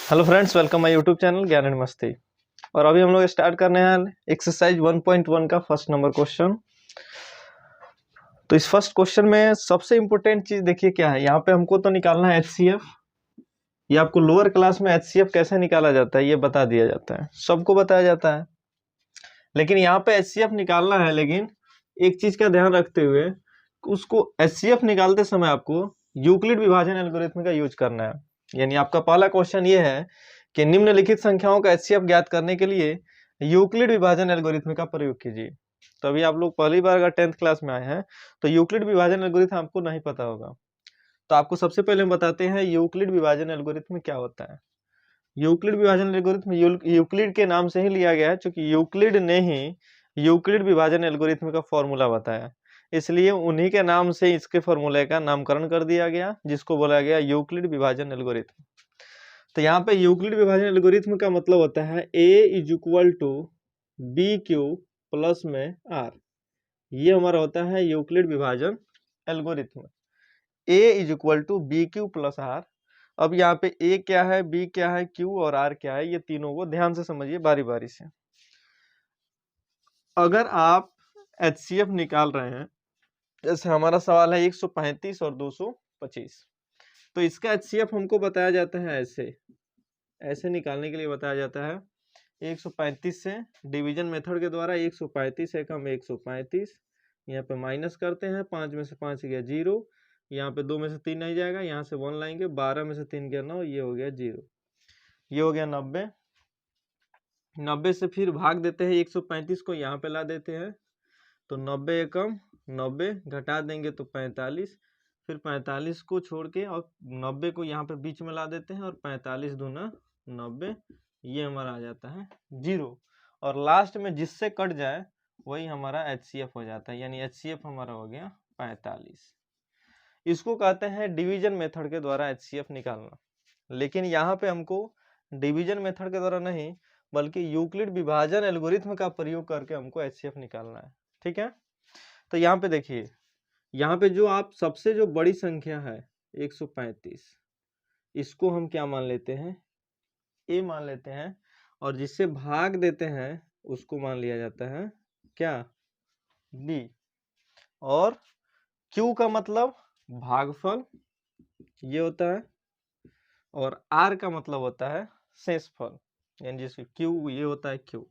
Hello friends, welcome my YouTube channel ज्ञान and मस्ती। और अभी हम लोग स्टार्ट करने हैं एक्सरसाइज 1.1 का फर्स्ट नंबर क्वेश्चन। तो इस फर्स्ट क्वेश्चन में सबसे इंपॉर्टेंट चीज देखिए क्या है। यहाँ पे हमको तो निकालना है एचसीएफ। ये आपको लोअर क्लास में एचसीएफ कैसे निकाला जाता है ये बता दिया जाता है, सबको बताया जाता है। लेकिन यहाँ पे एचसीएफ निकालना है, लेकिन एक चीज का ध्यान रखते हुए उसको एचसीएफ निकालते समय आपको यूक्लिड विभाजन एल्गोरिथम का यूज करना है। यानी आपका पहला क्वेश्चन ये है कि निम्नलिखित संख्याओं का एचसीएफ ज्ञात करने के लिए यूक्लिड विभाजन एल्गोरिथम का प्रयोग कीजिए। तो अभी आप लोग पहली बार अगर 10th क्लास में आए हैं तो यूक्लिड विभाजन एल्गोरिथम आपको नहीं पता होगा। तो आपको सबसे पहले हम बताते हैं यूक्लिड विभाजन एल्गोरिथम क्या होता है। यूक्लिड विभाजन एल्गोरिथम यूक्लिड के नाम से ही लिया गया है, क्योंकि यूक्लिड ने ही यूक्लिड विभाजन एल्गोरिथम का फॉर्मूला बताया, इसलिए उन्हीं के नाम से इसके फॉर्मूले का नामकरण कर दिया गया, जिसको बोला गया यूक्लिड विभाजन एल्गोरिथम। तो यहाँ पे यूक्लिड विभाजन एल्गोरिथम का मतलब होता है a is equal to B Q plus में r। ये हमारा होता है यूक्लिड विभाजन algorithm. a is equal to B Q plus r। अब यहाँ पे a क्या है, b क्या है, q और r क्या है, ये तीनों को ध्यान से समझिए बारी बारी से। अगर आप एचसीएफ निकाल रहे हैं, जैसे हमारा सवाल है 135 और 225, तो इसका एचसीएफ हमको बताया जाता है ऐसे ऐसे निकालने के लिए बताया जाता है 135 से डिवीजन मेथड के द्वारा 135 है कम 135, यहाँ पे माइनस करते हैं, 5 में से 5 गया 0, यहाँ पे 2 में से 3 नहीं जाएगा, यहाँ से 1 लाएंगे, 12 में से 3 गया 9, ये हो गया 0, ये हो गया 90। 90 से फिर भाग देते हैं 135 को, यहाँ पे ला देते हैं, तो 90 एकम 90 घटा देंगे तो 45, फिर 45 को छोड़ के और 90 को यहाँ पे बीच में ला देते हैं और 45 दूना 90, ये हमारा आ जाता है 0। और लास्ट में जिससे कट जाए वही हमारा एचसीएफ हो जाता है, यानी एचसीएफ हमारा हो गया 45। इसको कहते हैं डिवीजन मेथड के द्वारा एचसीएफ निकालना। लेकिन यहाँ पे हमको डिवीजन मेथड के द्वारा नहीं, बल्कि यूक्लिड विभाजन एल्गोरिथम का प्रयोग करके हमको एचसीएफ निकालना है। ठीक है, तो यहाँ पे देखिए, यहाँ पे जो आप सबसे जो बड़ी संख्या है 135, इसको हम क्या मान लेते हैं, a मान लेते हैं, और जिससे भाग देते हैं उसको मान लिया जाता है क्या, b। और q का मतलब भागफल ये होता है, और r का मतलब होता है शेषफल, यानी जिसकी q ये होता है q।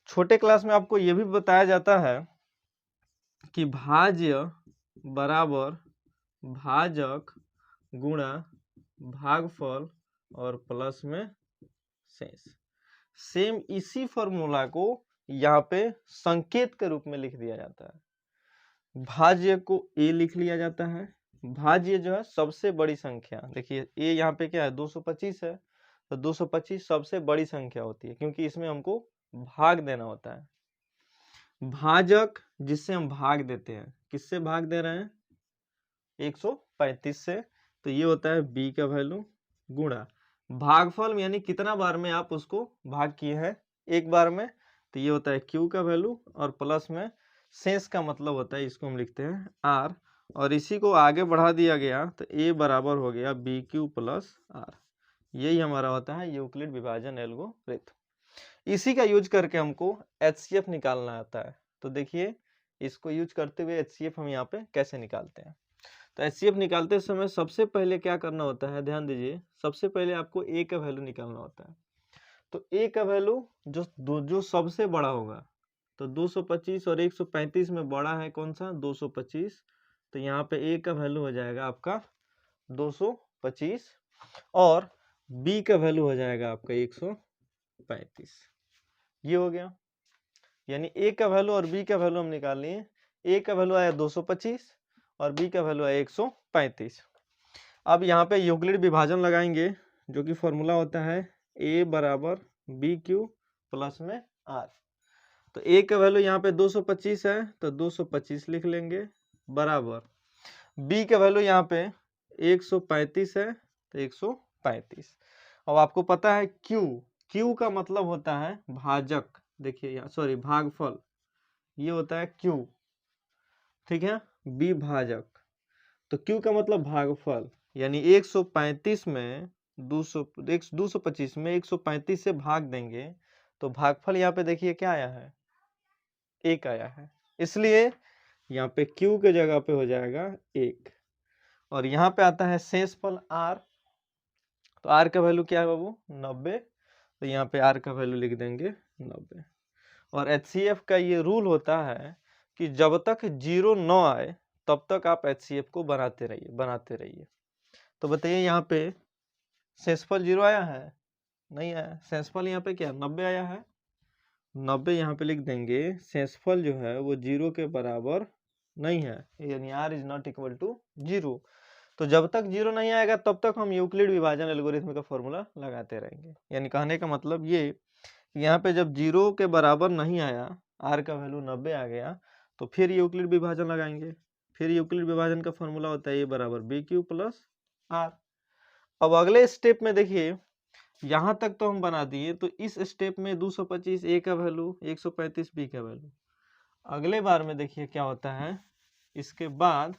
छोटे क्लास में आपको ये भी बताया जाता है कि भाज्य बराबर भाजक गुणा भागफल और प्लस में शेष। सेम इसी फॉर्मूला को यहाँ पे संकेत के रूप में लिख दिया जाता है। भाज्य को a लिख लिया जाता है। भाज्य जो है सबसे बड़ी संख्या, देखिए a यहाँ पे क्या है 225 है, तो 225 सबसे बड़ी संख्या होती है, क्योंकि इसमें हमको भाग देना होता है। भाजक जिससे हम भाग देते हैं, किससे भाग दे रहे हैं 135 से, तो ये होता है b का वैल्यू, गुणा भागफल यानी कितना बार में आप उसको भाग किए हैं, एक बार में, तो ये होता है q का वैल्यू, और प्लस में शेष का मतलब होता है, इसको हम लिखते हैं r, और इसी को आगे बढ़ा दिया गया तो a बराबर हो गया बी क्यू प्लस r। यही हमारा होता है यूक्लिड विभाजन एल्गोरिथम। इसी का यूज करके हमको एचसीएफ निकालना आता है। तो देखिए, इसको यूज करते हुए एचसीएफ हम यहाँ पे कैसे निकालते हैं। तो एचसीएफ निकालते समय सबसे पहले क्या करना होता है, ध्यान दीजिए, सबसे पहले आपको ए का वैल्यू निकालना होता है। तो ए का वैल्यू जो सबसे बड़ा होगा, तो 225 और 135 में बड़ा है कौन सा 225, तो यहाँ पे ए का वैल्यू हो जाएगा आपका 225, और बी का वैल्यू हो जाएगा आपका 135। ये हो गया, यानी ए का वैल्यू और बी का वैल्यू हम निकाल लिए। ए का वैल्यू आया 225 और बी का वैल्यू आया 135। अब यहाँ पे यूक्लिड विभाजन लगाएंगे, जो कि फॉर्मूला होता है a बराबर बी क्यू प्लस में r। तो a का वैल्यू यहाँ पे 225 है, तो 225 लिख लेंगे, बराबर b का वैल्यू यहाँ पे 135 है, तो 135। अब आपको पता है q का मतलब होता है भाजक, देखिए यहाँ सॉरी भागफल, ये होता है q, ठीक है, b भाजक, तो q का मतलब भागफल, यानी 135 में 225 में 135 से भाग देंगे तो भागफल यहाँ पे देखिए क्या आया है, 1 आया है, इसलिए यहाँ पे Q के जगह पे हो जाएगा 1। और यहाँ पे आता है शेषफल R, तो R का वैल्यू क्या है बाबू, 90, तो यहाँ पे R का वैल्यू लिख देंगे 90। और HCF का ये रूल होता है कि जब तक 0 न आए तब तक आप HCF को बनाते रहिए। तो बताइए यहाँ पे शेषफल 0 आया है, नहीं आया, शेषफल यहाँ पे क्या 90 आया है, 90 यहाँ पे लिख देंगे। शेषफल जो है वो 0 के बराबर नहीं है, यानी R is not equal to 0। तो जब तक 0 नहीं आएगा तब तक हम यूक्लिड विभाजन एल्गोरिथम का फॉर्मूला लगाते रहेंगे। यानी कहने का मतलब ये, यहाँ पे जब 0 के बराबर नहीं आया, R का वैल्यू 90 आ गया, तो फिर यूक्लिड विभाजन लगाएंगे। फिर यूक्लिड विभाजन का फॉर्मूला होता है A बराबर BQ प्लस R। अब अगले स्टेप में देखिए, यहाँ तक तो हम बना दिए, तो इस स्टेप में 225 A का वैल्यू, 135 B का वैल्यू। अगले बार में देखिए क्या होता है, इसके बाद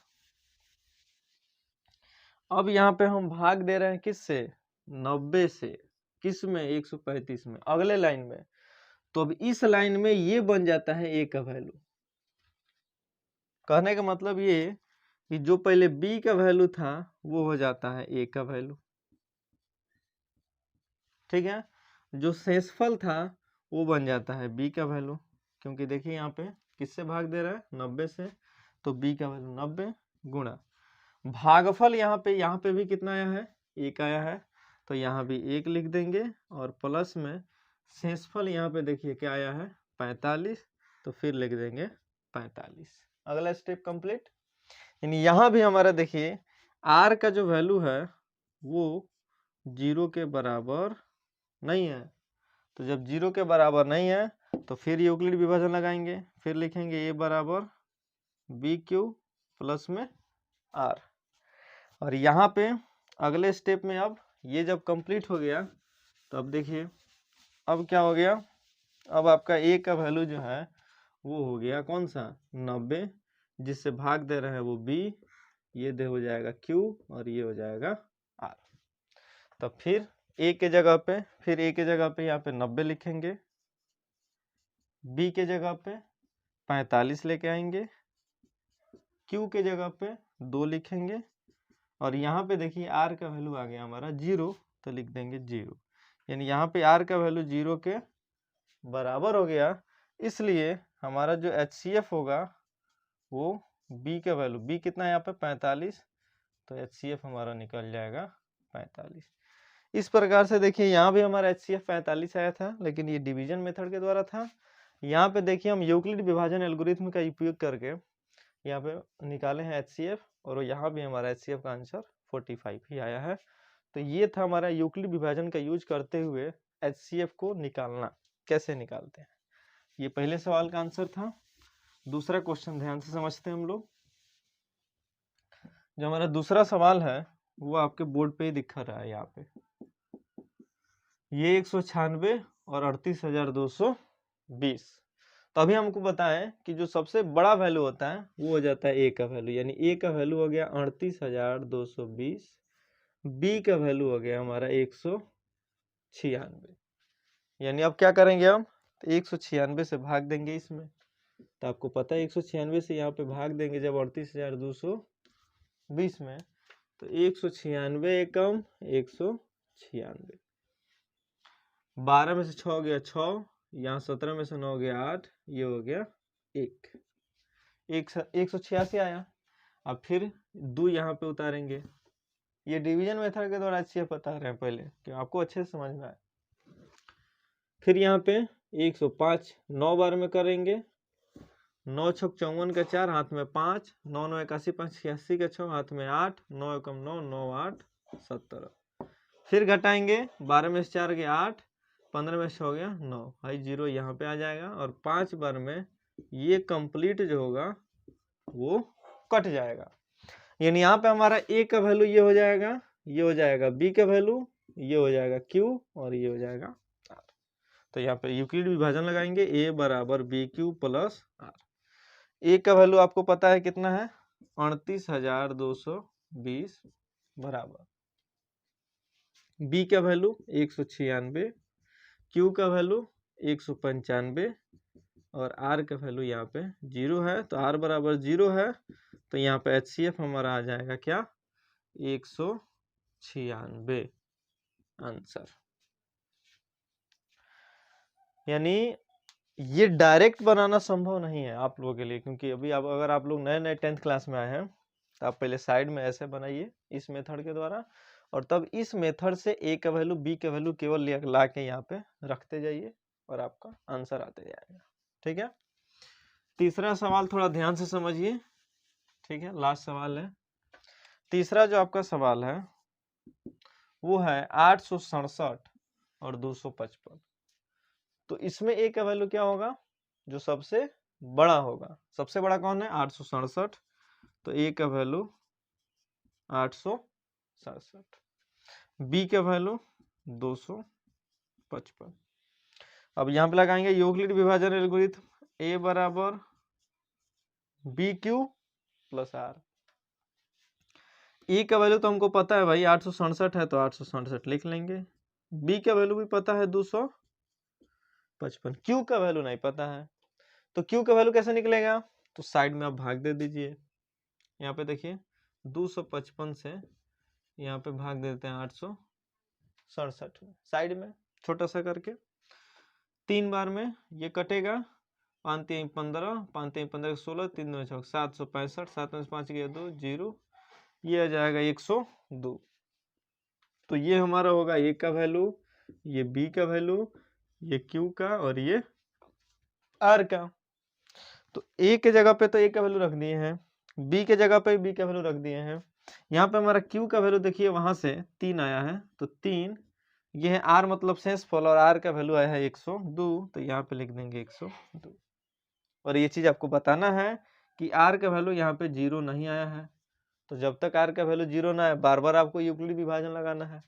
अब यहाँ पे हम भाग दे रहे हैं किससे, 90 से, किस में, 135 में, अगले लाइन में। तो अब इस लाइन में ये बन जाता है A का वैल्यू। कहने का मतलब ये कि जो पहले B का वैल्यू था वो हो जाता है A का वैल्यू, ठीक है। जो शेषफल था वो बन जाता है B का वैल्यू, क्योंकि देखिए यहाँ पे किससे भाग दे रहा है, 90 से, तो B का वैल्यू 90 गुणा भागफल, यहाँ पे भी कितना आया है, 1 आया है, तो यहाँ भी 1 लिख देंगे, और प्लस में शेषफल यहाँ पे देखिए क्या आया है, 45, तो फिर लिख देंगे 45। अगला स्टेप कंप्लीट। यानी यहाँ भी हमारा देखिए R का जो वैल्यू है वो 0 के बराबर नहीं है, तो जब 0 के बराबर नहीं है तो फिर यूक्लिड विभाजन लगाएंगे, फिर लिखेंगे A बराबर BQ प्लस में R। और यहाँ पे अगले स्टेप में अब ये जब कंप्लीट हो गया तो अब देखिए अब क्या हो गया, अब आपका A का वैल्यू जो है वो हो गया कौन सा, 90, जिससे भाग दे रहे हैं वो B, ये दे हो जाएगा Q और ये हो जाएगा R। तब फिर A के जगह पे यहाँ पे 90 लिखेंगे, B के जगह पे 45 लेके आएंगे, Q के जगह पे 2 लिखेंगे, और यहाँ पे देखिए R का वैल्यू आ गया हमारा 0, तो लिख देंगे 0। यानी यहाँ पे R का वैल्यू 0 के बराबर हो गया, इसलिए हमारा जो HCF होगा वो B का वैल्यू, B कितना है यहाँ पे 45, तो HCF हमारा निकल जाएगा 45। इस प्रकार से देखिए यहाँ भी हमारा HCF 45 आया था, लेकिन ये डिवीजन मेथड के द्वारा था। यहाँ पे देखिए हम यूक्लिड विभाजन एल्गोरिथम का उपयोग करके यहाँ पे निकाले हैं HCF, और यहाँ भी हमारा HCF का आंसर 45 ही आया है। तो ये था हमारा यूक्लिड विभाजन का यूज करते हुए HCF को निकालना, कैसे निकालते हैं। ये पहले सवाल का आंसर था। दूसरा क्वेश्चन ध्यान से समझते हैं हम लोग। जो हमारा दूसरा सवाल है वो आपके बोर्ड पे ही दिखा रहा है यहाँ पे। ये 196 और 38,220। तो अभी हमको बताएं कि जो सबसे बड़ा वैल्यू होता है वो हो जाता है A का वैल्यू, यानी A का वैल्यू हो गया 38,220, B का वैल्यू हो गया हमारा 196। यानी अब क्या करेंगे हम, तो 196 से भाग देंगे इसमें, तो आपको पता है 196 से यहाँ पे भाग देंगे जब 38,220 में, तो 196 एकम 196, 12 में से 6 हो गया 6, यहाँ 17 में से 9 हो गया 8, ये हो गया 186 आया। अब फिर 2 यहाँ पे उतारेंगे, ये डिवीजन मेथड के द्वारा HCF बता रहे हैं पहले कि आपको अच्छे से समझ में आए। फिर यहाँ पे 105 9 बार में करेंगे, 9 छक 54 का 4, हाथ में 5, 9 9 81 5 86 का 6, हाथ में 8, 9 एकम 9, 9 8 17। फिर घटाएंगे, 12 में से 4 गया 8, 15 में से हो गया 9, भाई 0 यहाँ पे आ जाएगा, और 5 बार में ये कंप्लीट जो होगा वो कट जाएगा। यानी यहाँ पे हमारा A का वैल्यू ये हो जाएगा, ये हो जाएगा B का वैल्यू, ये हो जाएगा Q, और ये हो जाएगा R। तो यहाँ पे यूक्लिड विभाजन लगाएंगे, A बराबर BQ प्लस R। A का वैल्यू आपको पता है कितना है, 38,220 बराबर बी का वैल्यू 196, क्यू का वैल्यू 195 और आर का वैल्यू यहाँ पे 0 है। तो आर बराबर 0 है, तो यहाँ पे HCF हमारा आ जाएगा क्या, 196 आंसर। यानी ये डायरेक्ट बनाना संभव नहीं है आप लोगों के लिए, क्योंकि अभी आप अगर आप लोग नए नए 10th क्लास में आए हैं तो आप पहले साइड में ऐसे बनाइए इस मेथड के द्वारा, और तब इस मेथड से ए का वैल्यू बी का वैल्यू केवल ला के यहाँ पे रखते जाइए और आपका आंसर आते जाएगा। ठीक है, तीसरा सवाल थोड़ा ध्यान से समझिए। ठीक है, लास्ट सवाल है। तीसरा जो आपका सवाल है वो है 867 और 255। तो इसमें ए का वैल्यू क्या होगा, जो सबसे बड़ा होगा। सबसे बड़ा कौन है, 867, तो ए का वैल्यू 867, बी का वैल्यू 255। अब यहाँ पे लगाएंगे यूक्लिड विभाजन एल्गोरिथम, ए बराबर बी क्यू प्लस आर। ई का वैल्यू तो हमको पता है भाई 867 है, तो 867 लिख लेंगे। बी का वैल्यू भी पता है 255, क्यू का वैल्यू नहीं पता है, तो क्यू का वैल्यू कैसे निकलेगा, तो साइड में आप भाग दे दीजिए। यहाँ पे देखिए 255 से यहाँ पे भाग देते हैं 867 में, साइड में छोटा सा करके 3 बार में ये कटेगा, 5 3 15, 5 3 15 16, 3 2 6 765, 7 में 5 गया 2 0, ये आ जाएगा 102। तो ये हमारा होगा ए का वैल्यू, ये बी का वैल्यू, ये क्यू का और ये आर का। तो ए के जगह पे तो ए का वैल्यू रख दिए हैं, बी के जगह पे बी का वैल्यू रख दिए हैं। यहाँ पे हमारा क्यू का वैल्यू देखिए वहां से 3 आया है, तो 3, ये है आर मतलब शेषफल, और आर का वैल्यू आया है 102, तो यहाँ पे लिख देंगे 102। और ये चीज आपको बताना है कि आर का वैल्यू यहाँ पे 0 नहीं आया है, तो जब तक आर का वैल्यू 0 ना आए बार बार आपको यूक्लिड विभाजन लगाना है।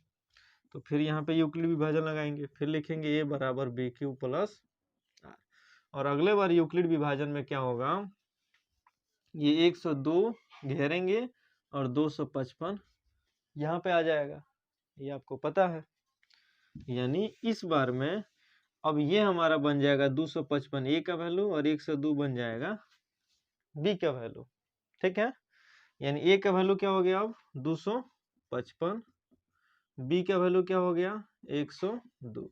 तो फिर यहाँ पे यूक्लिड विभाजन लगाएंगे, फिर लिखेंगे ए बराबर बी क्यू प्लस आर, और अगले बार यूक्लिड विभाजन में क्या होगा, ये 102 घेरेंगे और 255 यहाँ पे आ जाएगा, ये आपको पता है। यानी इस बार में अब ये हमारा बन जाएगा 255 ए का वैल्यू और 102 बन जाएगा बी का वैल्यू। ठीक है, यानी ए का वैल्यू क्या हो गया अब 255, बी का वैल्यू क्या हो गया 102।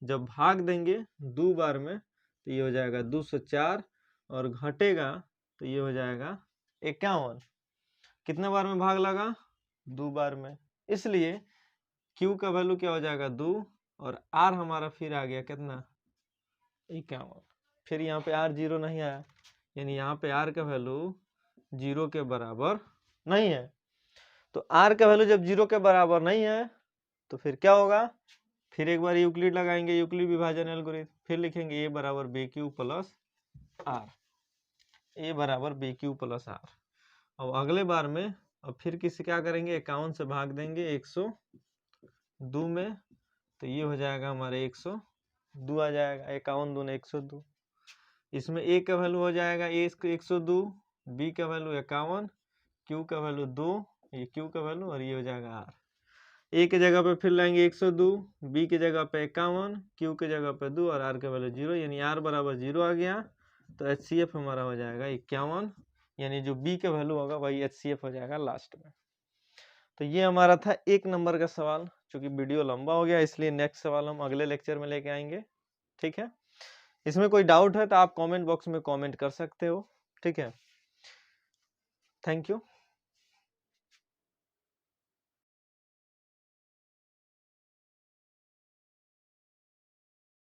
जब भाग देंगे 2 बार में तो ये हो जाएगा 204, और घटेगा तो ये हो जाएगा 51। कितने बार में भाग लगा, 2 बार में, इसलिए Q का वैल्यू क्या हो जाएगा 2, और R हमारा फिर आ गया कितना 51। फिर यहाँ पे R 0 नहीं आया, यानी यहाँ पे R का वैल्यू 0 के बराबर नहीं है। तो R का वैल्यू जब 0 के बराबर नहीं है तो फिर क्या होगा, फिर एक बार यूक्लिड लगाएंगे, यूक्लिड विभाजन एल्गोरिथम, फिर लिखेंगे a बराबर बी क्यू प्लस आर, ए बराबर बी क्यू प्लस आर। अब अगले बार में अब फिर किसी क्या करेंगे, 51 से भाग देंगे 102 में, तो ये हो जाएगा हमारे 102 आ जाएगा, 51 दूने 102। इसमें ए का वैल्यू हो जाएगा ए 102, बी का वैल्यू 51, क्यू का वैल्यू 2, ये क्यू का वैल्यू, और ये हो जाएगा आर। ए के जगह पे फिर लाएंगे 102, बी के जगह पे 51, क्यू के जगह पे 2 और आर का वैल्यू 0, यानी आर बराबर 0 आ गया। तो HCF हमारा हो जाएगा 51, यानी जो बी का वैल्यू होगा वही HCF हो जाएगा लास्ट में। तो ये हमारा था 1 नंबर का सवाल। चूंकि वीडियो लंबा हो गया इसलिए नेक्स्ट सवाल हम अगले लेक्चर में लेके आएंगे। ठीक है, इसमें कोई डाउट है तो आप कमेंट बॉक्स में कमेंट कर सकते हो। ठीक है, थैंक यू।